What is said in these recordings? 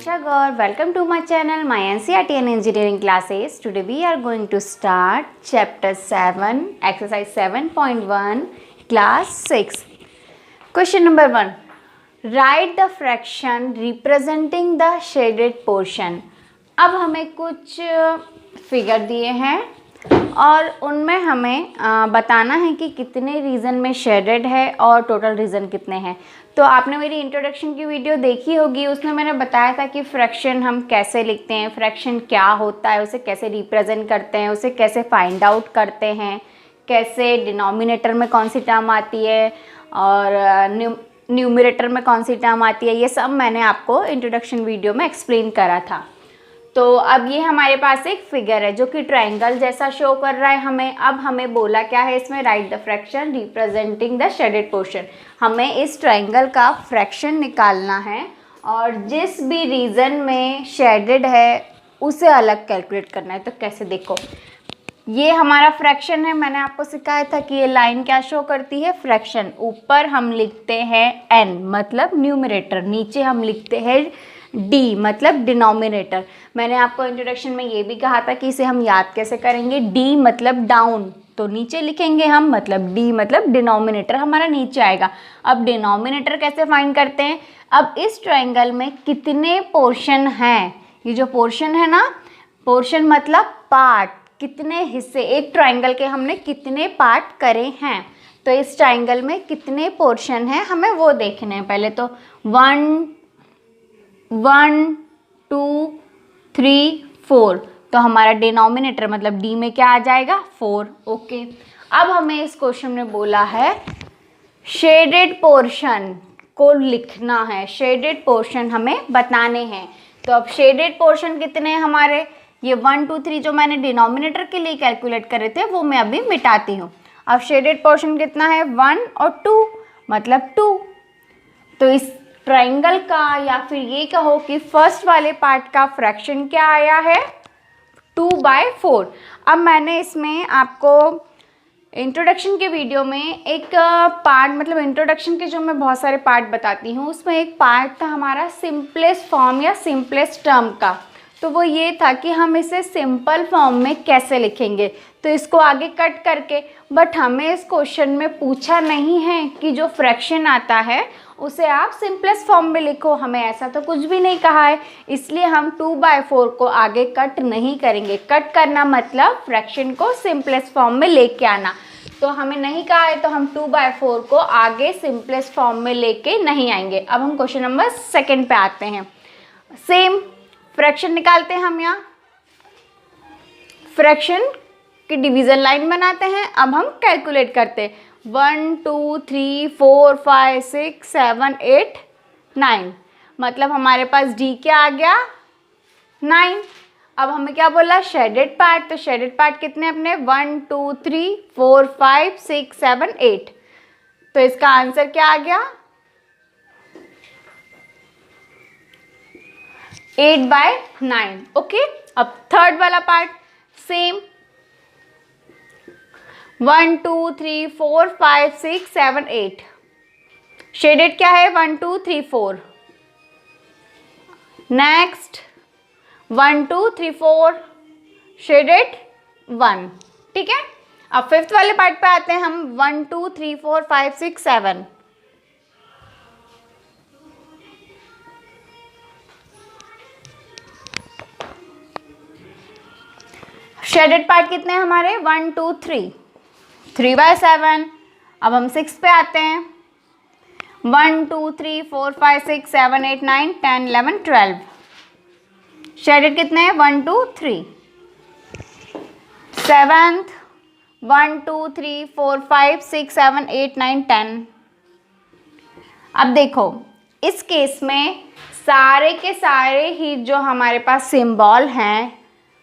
Diksha Gaur. Welcome to my channel, my NCERT and engineering classes. Today we are going to start chapter 7, exercise 7.1, class 6. Question number 1. Write the fraction representing the shaded portion. अब हमें कुछ figure दिए हैं और उनमें हमें बताना है कि कितने रीजन में शेडेड है और टोटल रीजन कितने हैं। तो आपने मेरी इंट्रोडक्शन की वीडियो देखी होगी, उसमें मैंने बताया था कि फ्रैक्शन हम कैसे लिखते हैं, फ्रैक्शन क्या होता है, उसे कैसे रिप्रेजेंट करते हैं, उसे कैसे फाइंड आउट करते हैं, कैसे डिनोमिनेटर में कौन सी टर्म आती है और न्यूमरेटर में कौन सी टर्म आती है, ये सब मैंने आपको इंट्रोडक्शन वीडियो में एक्सप्लेन करा था। तो अब ये हमारे पास एक फिगर है जो कि ट्रायंगल जैसा शो कर रहा है हमें। अब हमें बोला क्या है इसमें, right the fraction representing the shaded portion. हमें इस ट्रायंगल का फ्रैक्शन निकालना है और जिस भी रीजन में शेडेड है उसे अलग कैलकुलेट करना है। तो कैसे, देखो ये हमारा फ्रैक्शन है। मैंने आपको सिखाया था कि ये लाइन क्या शो करती है, फ्रैक्शन। ऊपर हम लिखते हैं n मतलब न्यूमरेटर, नीचे हम लिखते हैं d मतलब डिनोमिनेटर। मैंने आपको इंट्रोडक्शन में ये भी कहा था कि इसे हम याद कैसे करेंगे, d मतलब डाउन तो नीचे लिखेंगे हम, मतलब d मतलब डिनोमिनेटर हमारा नीचे आएगा। अब डिनोमिनेटर कैसे फाइंड करते हैं, अब इस ट्रायंगल में कितने पोर्शन हैं, ये जो पोर्शन है ना, पोर्शन मतलब पार्ट, कितने हिस्से, एक ट्रायंगल के हमने कितने पार्ट करे हैं। तो इस ट्रायंगल में कितने पोर्शन हैं हमें वो देखने हैं। पहले तो 1 2 3 4, तो हमारा डिनोमिनेटर मतलब d में क्या आ जाएगा, 4। ओके, अब हमें इस क्वेश्चन में बोला है शेडेड पोर्शन को लिखना है, शेडेड पोर्शन हमें बताने हैं। तो अब शेडेड पोर्शन कितने हैं हमारे, ये 1 2 3 जो मैंने डिनोमिनेटर के लिए कैलकुलेट करे थे वो मैं अभी मिटाती हूँ। अब शेडेड पोर्शन कितना है, 1 और 2 मतलब 2। तो इस ट्रायंगल का या फिर ये कहो कि फर्स्ट वाले पार्ट का फ्रैक्शन क्या आया है, 2/4। अब मैंने इसमें आपको इंट्रोडक्शन के वीडियो में एक पार्ट, मतलब इंट्रोडक्शन के जो मैं बहुत सारे पार्ट बताती हूँ उसमें एक पार्ट था हमारा सिंपलेस्ट फॉर्म या सिंपलेस्ट टर्म का। तो वो ये था कि हम इसे सिंपल फॉर्म में कैसे लिखेंगे, तो इसको आगे कट करके। बट हमें इस क्वेश्चन में पूछा नहीं है कि जो फ्रैक्शन आता है उसे आप सिंपलेस्ट फॉर्म में लिखो, हमें ऐसा तो कुछ भी नहीं कहा है। इसलिए हम 2/4 को आगे कट नहीं करेंगे। कट करना मतलब फ्रैक्शन को सिंपलेस्ट फॉर्म में लेके आना। तो हमें नहीं कहा है तो हम 2/4 को आगे सिंपलेस्ट फॉर्म में लेके नहीं आएंगे। अब हम क्वेश्चन नंबर 2 पे आते हैं। सेम फ्रैक्शन निकालते हैं हम, यहाँ फ्रैक्शन की डिवीजन लाइन बनाते हैं। अब हम कैलकुलेट करते हैं 1 2 3 4 5 6 7 8 9, मतलब हमारे पास d क्या आ गया, 9। अब हमें क्या बोला, शेडेड पार्ट, तो शेडेड पार्ट कितने अपने, 1 2 3 4 5 6 7 8। तो इसका आंसर क्या आ गया, 8/9। ओके, अब थर्ड वाला पार्ट सेम, 1 2 3 4 5 6 7 8। शेडेड क्या है, 1 2 3 4। Next 1 2 3 4 shaded 1। ठीक है, अब फिफ्थ वाले पार्ट पे आते हैं हम, 1 2 3 4 5 6 7। शेडेड पार्ट कितने हैं हमारे, 1 2 3, 3/7। अब हम 6 पे आते हैं, 1 2 3 4 5 6 7 8 9 10 11 12। शेडेड कितने हैं, 1 2 3। सेवंथ 1 2 3 4 5 6 7 8 9 10। अब देखो इस केस में सारे के सारे ही जो हमारे पास सिंबल हैं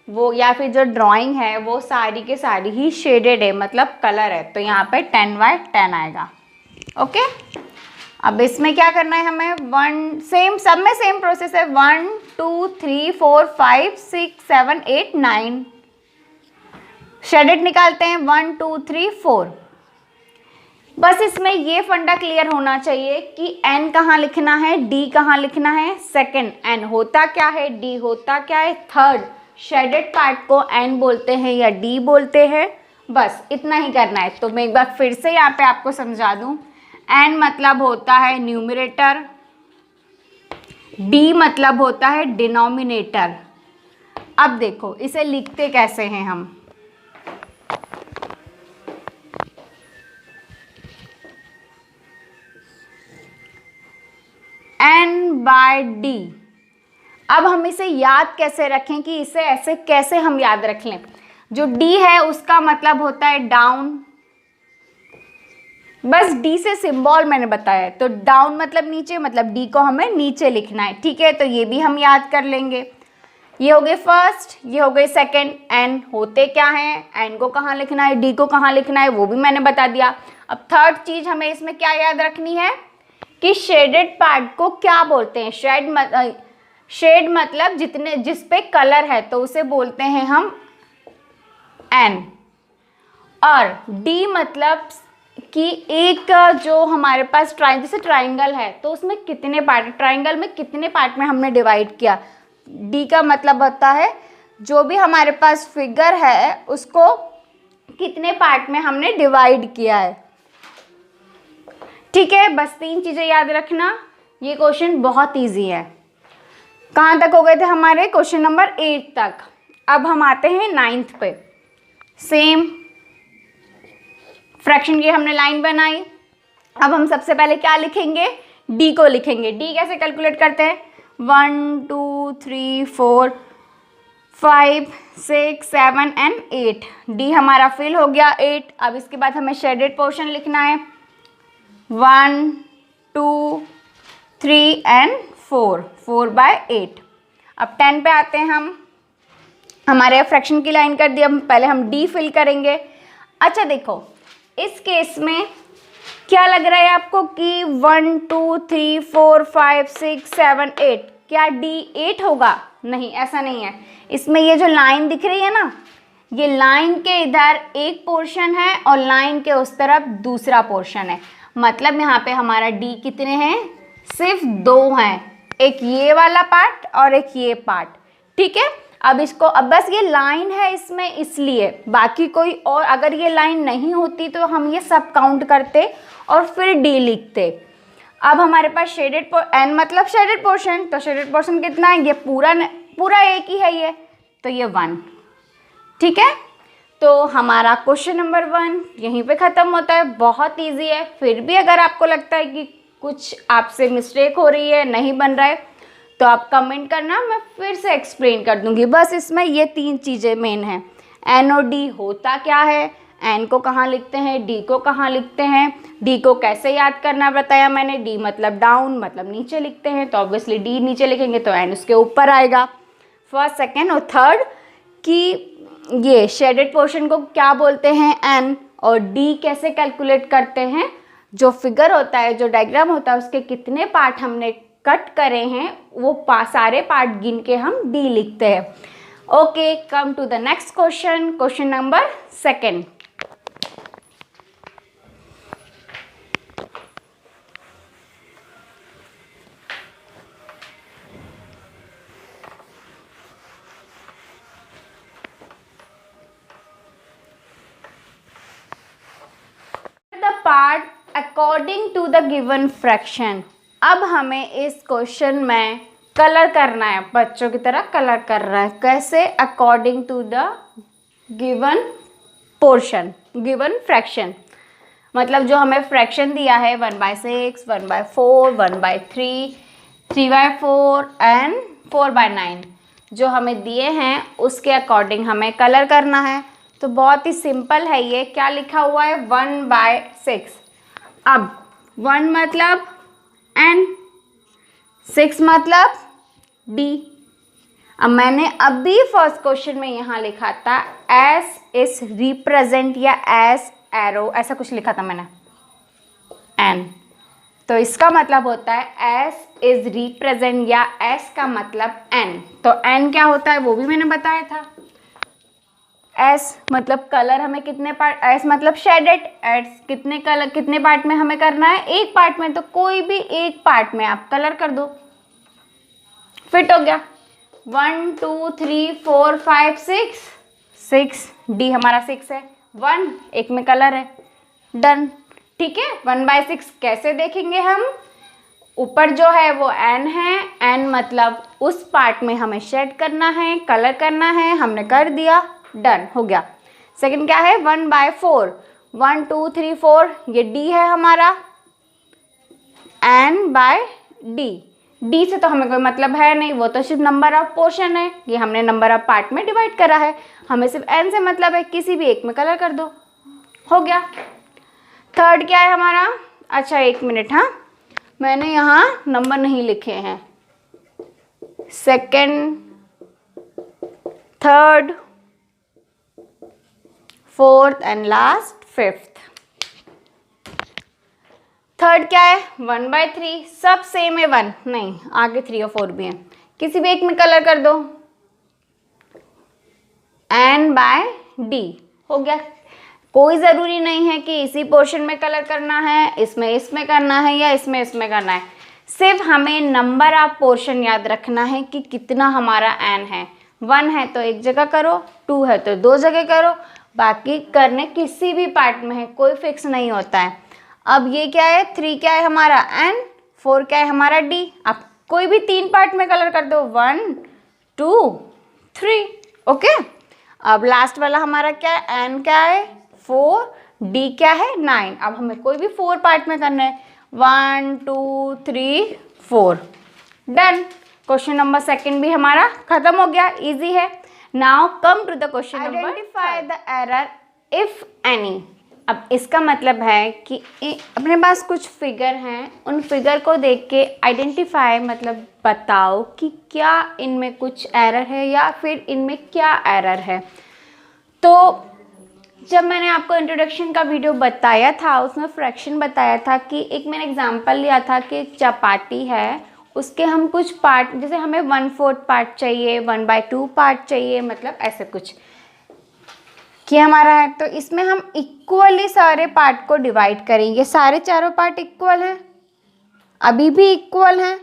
वो या फिर जो ड्राइंग है वो सारी के सारी ही शेडेड है, मतलब कलर है। तो यहाँ पे 10/10 आएगा। ओके, अब इसमें क्या करना है हमें, 1 सेम, सब में सेम प्रोसेस है, 1 2 3 4 5 6 7 8 9। शेडेड निकालते हैं, 1 2 3 4। बस इसमें ये फंडा क्लियर होना चाहिए कि n कहाँ लिखना है, d कहाँ लिखना है। सेकंड, n होता क्या है, d होता क्या है। थर्ड, शेडेड पार्ट को n बोलते हैं या d बोलते हैं। बस इतना ही करना है। तो मैं एक बार फिर से यहाँ पे आपको समझा दूँ। n मतलब होता है न्यूमरेटर, d मतलब होता है डिनोमिनेटर। अब देखो इसे लिखते कैसे हैं हम। n/d। अब हम इसे याद कैसे रखें कि इसे ऐसे कैसे हम याद रख लें। जो d है उसका मतलब होता है डाउन। बस d से सिंबल मैंने बताया है, तो डाउन मतलब नीचे, मतलब d को हमें नीचे लिखना है। ठीक है, तो ये भी हम याद कर लेंगे। ये हो गए फर्स्ट, ये हो गए सेकंड। n होते क्या हैं, n को कहाँ लिखना है, d को कहाँ लिखना है, वो भी मैंने बता दिया। अब थर्ड चीज हमें इसमें क्या याद रखनी है कि शेडेड पार्ट को क्या बोलते हैं। शेड मतलब जिस पे कलर है, तो उसे बोलते हैं हम n। और d मतलब कि एक जो हमारे पास जैसे ट्राइंगल है, तो उसमें कितने पार्ट, ट्राइंगल में कितने पार्ट में हमने डिवाइड किया। d का मतलब होता है जो भी हमारे पास फिगर है उसको कितने पार्ट में हमने डिवाइड किया है। ठीक है, बस 3 चीजें याद रखना। ये क्वेश्चन बहुत इजी है। कहाँ तक हो गए थे हमारे, क्वेश्चन नंबर 8 तक। अब हम आते हैं 9th पे। सेम फ्रैक्शन की हमने लाइन बनाई। अब हम सबसे पहले क्या लिखेंगे, d को लिखेंगे। d कैसे कैलकुलेट करते हैं, 1 2 3 4 5 6 7 एंड 8। d हमारा फिल हो गया 8। अब इसके बाद हमें शेडेड पोर्शन लिखना है 1 2 3 एंड 4, 4/8। अब 10 पे आते हैं हम। हमारे फ्रैक्शन की लाइन कर दी, अब पहले हम d फिल करेंगे। अच्छा देखो, इस केस में क्या लग रहा है आपको कि 1 2 3 4 5 6 7 8, क्या d 8 होगा? नहीं, ऐसा नहीं है। इसमें ये जो लाइन दिख रही है ना, ये लाइन के इधर एक पोर्शन है और लाइन के उस तरफ दूसरा पोर्शन है। मतलब यहाँ पे हमारा d कितने हैं, सिर्फ 2 हैं, एक ये वाला पार्ट और एक ये पार्ट। ठीक है, अब इसको, अब बस ये लाइन है इसमें इसलिए, बाकी कोई और अगर ये लाइन नहीं होती तो हम ये सब काउंट करते और फिर d लिखते। अब हमारे पास शेडेड n मतलब शेडेड पोर्शन, तो शेडेड पोर्शन कितना है, ये पूरा एक ही है ये, तो ये 1। ठीक है, तो हमारा क्वेश्चन नंबर 1 यहीं पे ख़त्म होता है। बहुत इजी है। फिर भी अगर आपको लगता है कि कुछ आपसे मिस्टेक हो रही है, नहीं बन रहा है, तो आप कमेंट करना, मैं फिर से एक्सप्लेन कर दूंगी। बस इसमें ये 3 चीज़ें मेन हैं। n और d होता क्या है, n को कहाँ लिखते हैं, d को कहाँ लिखते हैं, d को कैसे याद करना बताया मैंने। d मतलब डाउन, मतलब नीचे लिखते हैं, तो ऑब्वियसली d नीचे लिखेंगे तो n उसके ऊपर आएगा। फर्स्ट, सेकेंड और थर्ड कि ये शेडेड पोर्शन को क्या बोलते हैं, n, और d कैसे कैलकुलेट करते हैं। जो फिगर होता है, जो डायग्राम होता है, उसके कितने पार्ट हमने कट करे हैं, वो सारे पार्ट गिन के हम d लिखते हैं। Okay, come to the next question, question number 2। The part according to the given fraction. अब हमें इस क्वेश्चन में कलर करना है, बच्चों की तरह कलर कर रहा है। कैसे, according to the given portion, given fraction. मतलब जो हमें फ्रैक्शन दिया है 1/6, 1/4, 1/3, 3/4 एंड 4/9, जो हमें दिए हैं उसके अकॉर्डिंग हमें कलर करना है। तो बहुत ही सिंपल है ये। क्या लिखा हुआ है, 1/6। अब 1 मतलब n, 6 मतलब d। अब मैंने अभी फर्स्ट क्वेश्चन में यहाँ लिखा था एस इज रिप्रेजेंट या एस एरो, ऐसा कुछ लिखा था मैंने n, तो इसका मतलब होता है एस इज रिप्रेजेंट या एस का मतलब n। तो n क्या होता है वो भी मैंने बताया था। एस मतलब कलर हमें कितने पार्ट, एस मतलब शेडेड, एस कितने कलर कितने पार्ट में हमें करना है, एक पार्ट में, तो कोई भी एक पार्ट में आप कलर कर दो, फिट हो गया। 1 2 3 4 5 6 डी हमारा 6 है, 1 एक में कलर है, डन। ठीक है, 1/6 कैसे देखेंगे हम, ऊपर जो है वो एन है, एन मतलब उस पार्ट में हमें शेड करना है, कलर करना है, हमने कर दिया, डन हो गया। सेकंड क्या है, 1/4, 1 2 3 4 ये डी है हमारा, एन बाय डी, डी से तो हमें कोई मतलब है नहीं, वो तो सिर्फ नंबर ऑफ पोर्शन है, ये हमने नंबर ऑफ पार्ट में डिवाइड करा है, हमें सिर्फ एन से मतलब है, किसी भी एक में कलर कर दो, हो गया। थर्ड क्या है हमारा, अच्छा एक मिनट, हाँ मैंने यहाँ नंबर नहीं लिखे हैं, second, third, fourth and last fifth. Third क्या है, 1/3, सब सेम है, 1 नहीं, आगे 3 और 4 भी हैं, किसी भी एक में कलर कर दो, एन बाय डी, हो गया। कोई ज़रूरी नहीं है कि इसी पोर्शन में कलर करना है, इसमें करना है, या इसमें करना है, सिर्फ हमें नंबर ऑफ पोर्शन याद रखना है कि कितना हमारा एन है, 1 है तो एक जगह करो, 2 है तो 2 जगह करो, बाकी करने किसी भी पार्ट में है, कोई फिक्स नहीं होता है। अब ये क्या है, 3 क्या है हमारा एन, 4 क्या है हमारा डी, आप कोई भी 3 पार्ट में कलर कर दो, 1 2 3, ओके। अब लास्ट वाला हमारा क्या है, एन क्या है 4, डी क्या है 9, अब हमें कोई भी 4 पार्ट में करना है, 1 2 3 4, डन। क्वेश्चन नंबर सेकंड भी हमारा खत्म हो गया, इजी है। Now come to the question number, identify the error if any. अब इसका मतलब है कि अपने पास कुछ फिगर हैं, उन फिगर को देख के आइडेंटिफाई मतलब बताओ कि क्या इनमें कुछ एरर है या फिर इनमें क्या एरर है। तो जब मैंने आपको इंट्रोडक्शन का वीडियो बताया था, उसमें फ्रैक्शन बताया था कि एक मैंने एग्जांपल लिया था कि चपाती है, उसके हम कुछ पार्ट, जैसे हमें 1/4 पार्ट चाहिए, 1/2 पार्ट चाहिए, मतलब ऐसे कुछ कि हमारा है, तो इसमें हम इक्वली सारे पार्ट को डिवाइड करेंगे, सारे चारों पार्ट इक्वल हैं, अभी भी इक्वल हैं,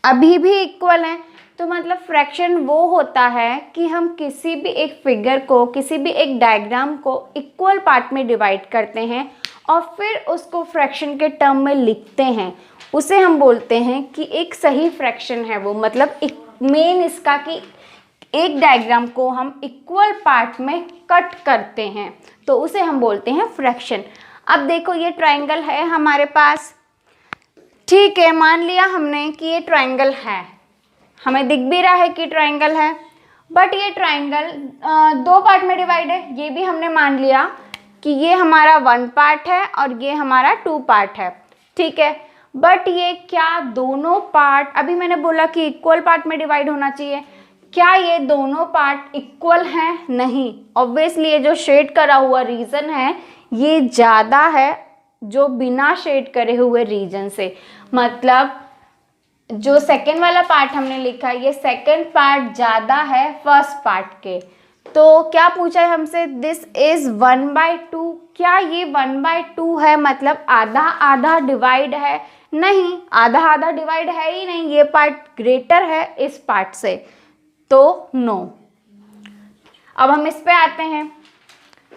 अभी भी इक्वल हैं, तो मतलब फ्रैक्शन वो होता है कि हम किसी भी एक फिगर को, किसी भी एक डायग्राम को इक्वल पार्ट में डिवाइड करते हैं और फिर उसको फ्रैक्शन के टर्म में लिखते हैं, उसे हम बोलते हैं कि एक सही फ्रैक्शन है वो, मतलब मेन इसका कि एक डायग्राम को हम इक्वल पार्ट में कट करते हैं, तो उसे हम बोलते हैं फ्रैक्शन। अब देखो ये ट्रायंगल है हमारे पास, ठीक है, मान लिया हमने कि ये ट्रायंगल है, हमें दिख भी रहा है कि ट्रायंगल है, बट ये ट्रायंगल 2 पार्ट में डिवाइड है, ये भी हमने मान लिया कि ये हमारा 1 पार्ट है और ये हमारा 2 पार्ट है, ठीक है। बट ये क्या दोनों पार्ट, अभी मैंने बोला कि इक्वल पार्ट में डिवाइड होना चाहिए, क्या ये दोनों पार्ट इक्वल हैं? नहीं, ऑब्वियसली ये जो शेड करा हुआ रीजन है ये ज़्यादा है जो बिना शेड करे हुए रीजन से, मतलब जो सेकेंड वाला पार्ट हमने लिखा है ये सेकेंड पार्ट ज़्यादा है फर्स्ट पार्ट के। तो क्या पूछा है हमसे, दिस इज़ 1/2, क्या ये 1/2 है, मतलब आधा आधा डिवाइड है? नहीं, आधा आधा डिवाइड है ही नहीं, ये पार्ट ग्रेटर है इस पार्ट से, तो नो। अब हम इस पे आते हैं,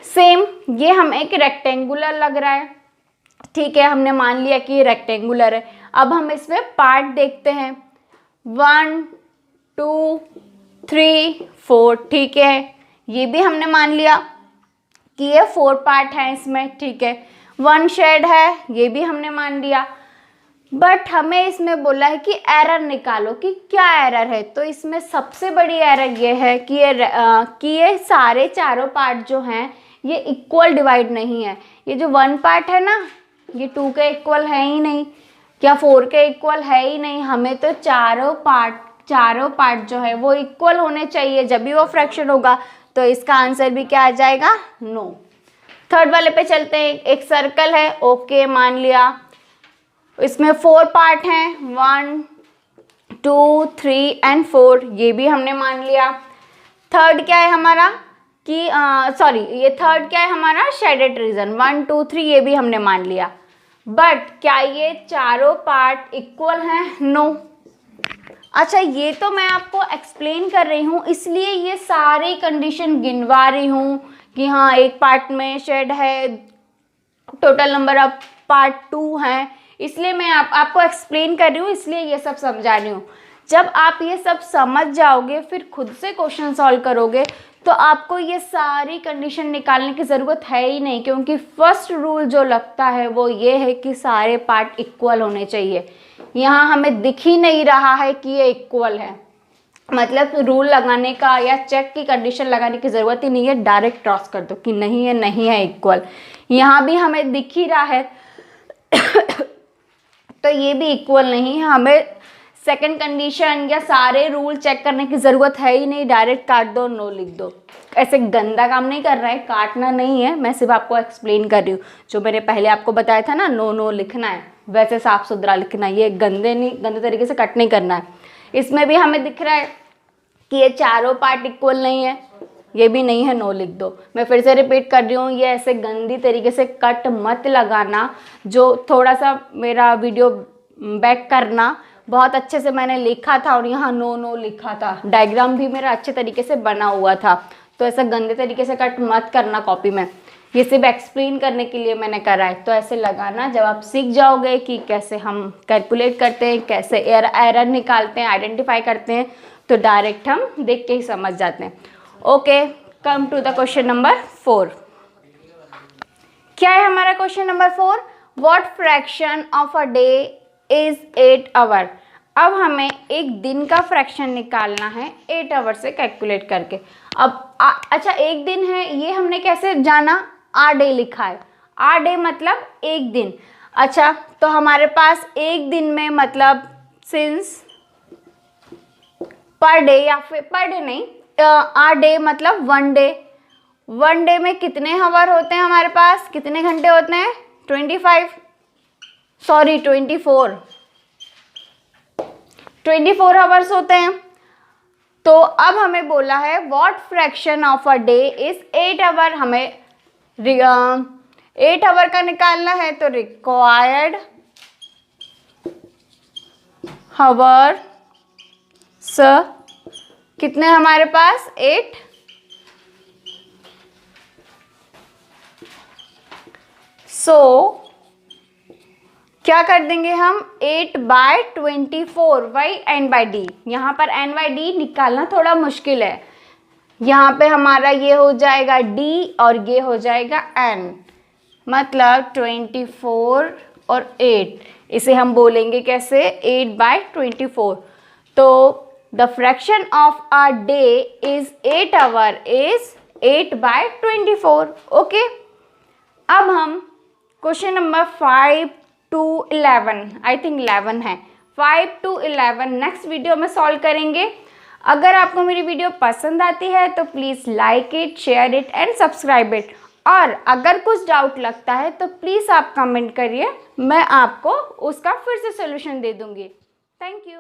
सेम ये हम एक रेक्टेंगुलर लग रहा है, ठीक है, हमने मान लिया कि ये रेक्टेंगुलर है। अब हम इसमें पार्ट देखते हैं, 1 2 3 4, ठीक है, ये भी हमने मान लिया कि ये 4 पार्ट हैं इसमें, ठीक है, 1 शेड है, ये भी हमने मान लिया। बट हमें इसमें बोला है कि एरर निकालो कि क्या एरर है, तो इसमें सबसे बड़ी एरर ये है कि ये सारे चारों पार्ट जो हैं ये इक्वल डिवाइड नहीं है। ये जो 1 पार्ट है ना, ये 2 के इक्वल है ही नहीं, क्या 4 के इक्वल है ही नहीं, हमें तो चारों पार्ट जो है वो इक्वल होने चाहिए जब भी वो फ्रैक्शन होगा, तो इसका आंसर भी क्या आ जाएगा, नो। थर्ड वाले पे चलते हैं, एक सर्कल है, ओके मान लिया, इसमें 4 पार्ट हैं, 1 2 3 एंड 4, ये भी हमने मान लिया। थर्ड क्या है हमारा कि ये थर्ड क्या है हमारा, शेडेड रीजन। 1 2 3 ये भी हमने मान लिया। बट क्या ये चारों पार्ट इक्वल हैं? नो। अच्छा, ये तो मैं आपको एक्सप्लेन कर रही हूँ, इसलिए ये सारी कंडीशन गिनवा रही हूँ कि हाँ एक पार्ट में शेड है, टोटल नंबर ऑफ पार्ट 2 हैं, इसलिए मैं आपको एक्सप्लेन कर रही हूँ, इसलिए ये सब समझा रही हूँ। जब आप ये सब समझ जाओगे फिर खुद से क्वेश्चन सॉल्व करोगे तो आपको ये सारी कंडीशन निकालने की ज़रूरत है ही नहीं, क्योंकि फर्स्ट रूल जो लगता है वो ये है कि सारे पार्ट इक्वल होने चाहिए। यहाँ हमें दिख ही नहीं रहा है कि ये इक्वल है, मतलब रूल लगाने का या चेक की कंडीशन लगाने की ज़रूरत ही नहीं है, डायरेक्ट क्रॉस कर दो कि नहीं है इक्वल। यहाँ भी हमें दिख ही रहा है तो ये भी इक्वल नहीं है, हमें सेकंड कंडीशन या सारे रूल चेक करने की ज़रूरत है ही नहीं, डायरेक्ट काट दो, नो लिख दो। ऐसे गंदा काम नहीं कर रहा है, काटना नहीं है, मैं सिर्फ आपको एक्सप्लेन कर रही हूँ। जो मैंने पहले आपको बताया था ना, नो लिखना है, वैसे साफ सुथरा लिखना है, ये गंदे तरीके से कट नहीं करना है। इसमें भी हमें दिख रहा है कि ये चारों पार्ट इक्वल नहीं है, ये भी नहीं है, नो लिख दो। मैं फिर से रिपीट कर रही हूँ, ये ऐसे गंदी तरीके से कट मत लगाना। जो थोड़ा सा मेरा वीडियो बैक करना, बहुत अच्छे से मैंने लिखा था और यहाँ नो लिखा था, डायग्राम भी मेरा अच्छे तरीके से बना हुआ था, तो ऐसा गंदे तरीके से कट मत करना कॉपी में। ये सिर्फ एक्सप्लेन करने के लिए मैंने करा है। तो ऐसे लगाना, जब आप सीख जाओगे कि कैसे हम कैलकुलेट करते हैं, कैसे एरर निकालते हैं, आइडेंटिफाई करते हैं, तो डायरेक्ट हम देख के ही समझ जाते हैं। Okay, come to the question number 4। क्या है हमारा question number 4? What fraction of a day is 8 hour. अब हमें एक दिन का फ्रैक्शन निकालना है 8 आवर से कैलकुलेट करके। अब अच्छा, एक दिन है ये हमने कैसे जाना? आ डे लिखा है, आ डे मतलब एक दिन। अच्छा, तो हमारे पास एक दिन में मतलब सिंस पर डे, या फिर पर डे नहीं, आ डे मतलब 1 डे। 1 डे में कितने आवर होते हैं हमारे पास, कितने घंटे होते हैं? 24 आवर्स होते हैं। तो अब हमें बोला है what fraction of a day is 8 hour. हमें 8 आवर का निकालना है, तो रिक्वायर्ड आवर कितने हमारे पास? 8। क्या कर देंगे हम? 8/24, वाई एन बाई डी। यहाँ पर एन बाई डी निकालना थोड़ा मुश्किल है, यहाँ पे हमारा ये हो जाएगा डी और ये हो जाएगा एन, मतलब 24 और 8। इसे हम बोलेंगे कैसे? 8/24। तो the fraction of a day is 8 our is 8/24। Okay, अब हम question number 5 to 11, I think 11 है, 5 to 11 नेक्स्ट वीडियो में सॉल्व करेंगे। अगर आपको मेरी वीडियो पसंद आती है तो please like it, share it and subscribe it. और अगर कुछ डाउट लगता है तो प्लीज़ आप कमेंट करिए, मैं आपको उसका फिर से सोल्यूशन दे दूँगी। Thank you.